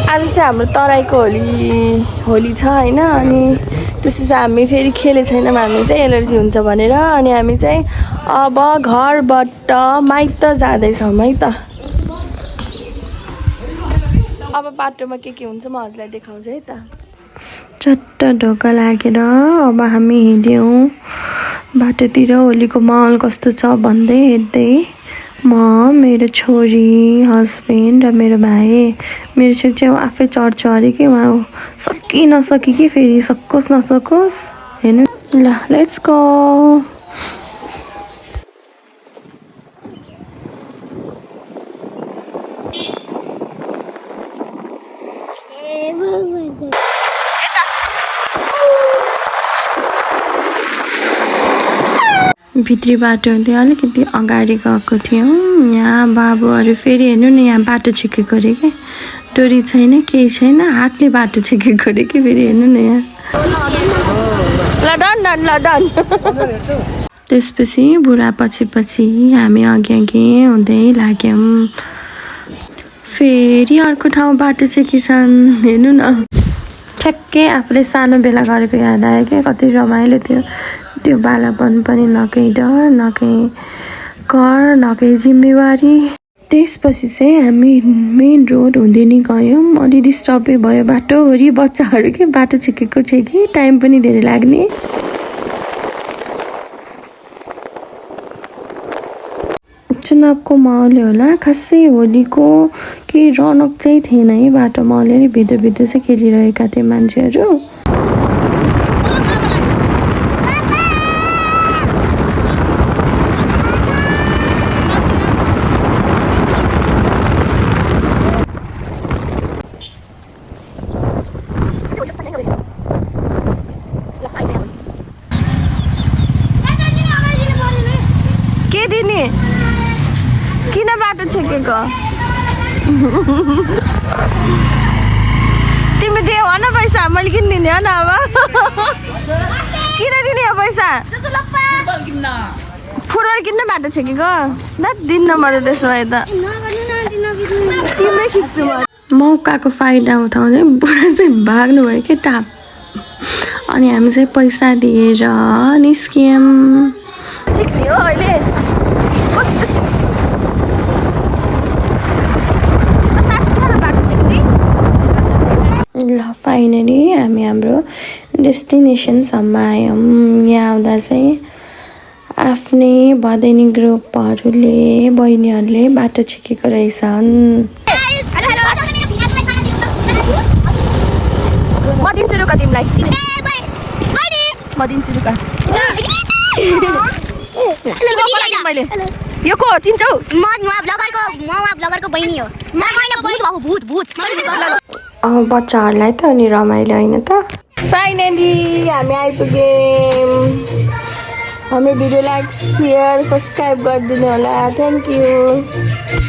आज चाहिँ हाम्रो तराईको होली छ होइन अनि त्यसपछि चाहिँ हामी फेरि खेले छैनौँ हामी चाहिँ एलर्जी हुन्छ भनेर अनि हामी चाहिँ अब घरबाट माइत जाँदैछौँ है त। अब बाटोमा के हुन्छ म हजुरलाई देखाउँछु है त। चट्ट ढोका लागेर अब हामी हिँड्यौँ बाटोतिर होलीको माहौल कस्तो छ भन्दै हेर्दै म मेरो छोरी हस्बेन्ड र मेरो भाइ। मेरो छोरी चाहिँ आफै चढ्छ अरे कि उहाँ सकि नसकी कि फेरि सकोस् नसकोस् हेर्नु ल लेट्स गो। भित्री बाटो हुन्थ्यो अलिकति अगाडि गएको थियौँ। यहाँ बाबुहरू फेरि हेर्नु न यहाँ बाटो छेकेको अरे क्या डोरी छैन केही छैन हातले बाटो छेकेको अरे कि फेरि हेर्नु न यहाँ त्यसपछि बुढा पछि हामी अघि हुँदै लाग्यौँ। फेरि अर्को ठाउँ बाटो छेकिछन् हेर्नु न। ठ्याक्कै आफूले सानो बेला गरेको याद आयो क्या कति रमाइलो थियो त्यो बालापन पनि न केही डर न केही कर न केही जिम्मेवारी। त्यसपछि चाहिँ हामी मेन रोड हुँदै नि गयौँ अलि डिस्टर्बै भयो बाटोभरि बच्चाहरू के बाटो छेकेको थियो कि टाइम पनि धेरै लाग्ने। चुनावको माहौल होला खासै होलीको केही रौनक चाहिँ थिएन है बाटोमा अलिअलि भित्र चाहिँ खेलिरहेका थिए मान्छेहरू। के दिने किन बाटो छेकेको तिमी दियो हो न पैसा मैले किन दिने हो न अब किन दिने हो पैसा फुटबल किन्न बाटो छेकेको न दिन्न म त त्यसलाई त तिम्रै खिच्छु म। मौकाको फाइदा उठाउँदै बुढा चाहिँ भाग्नु भयो कि टाप अनि हामी चाहिँ पैसा दिएर निस्क्यौँ। छेक्ने हो अहिले कस्तो छेक्छु ल फाइनली हामी हाम्रो डेस्टिनेसनसम्म आयौँ। यहाँ आउँदा चाहिँ आफ्नै भदैनी ग्रुपहरूले बहिनीहरूले बाटो छेकेको रहेछन्। म दिन्छु रुका तिमीलाई म दिन्छु रुका मैले यो को चिन्छौ म वहाँ ब्लगरको बहिनी हो भूत भूत बच्चाहरूलाई त अनि रमाइलो होइन त। फाइनली हामी आइपुग्यौँ। हाम्रो भिडियोलाई लाइक सेयर सब्सक्राइब गरिदिनु होला। Thank you.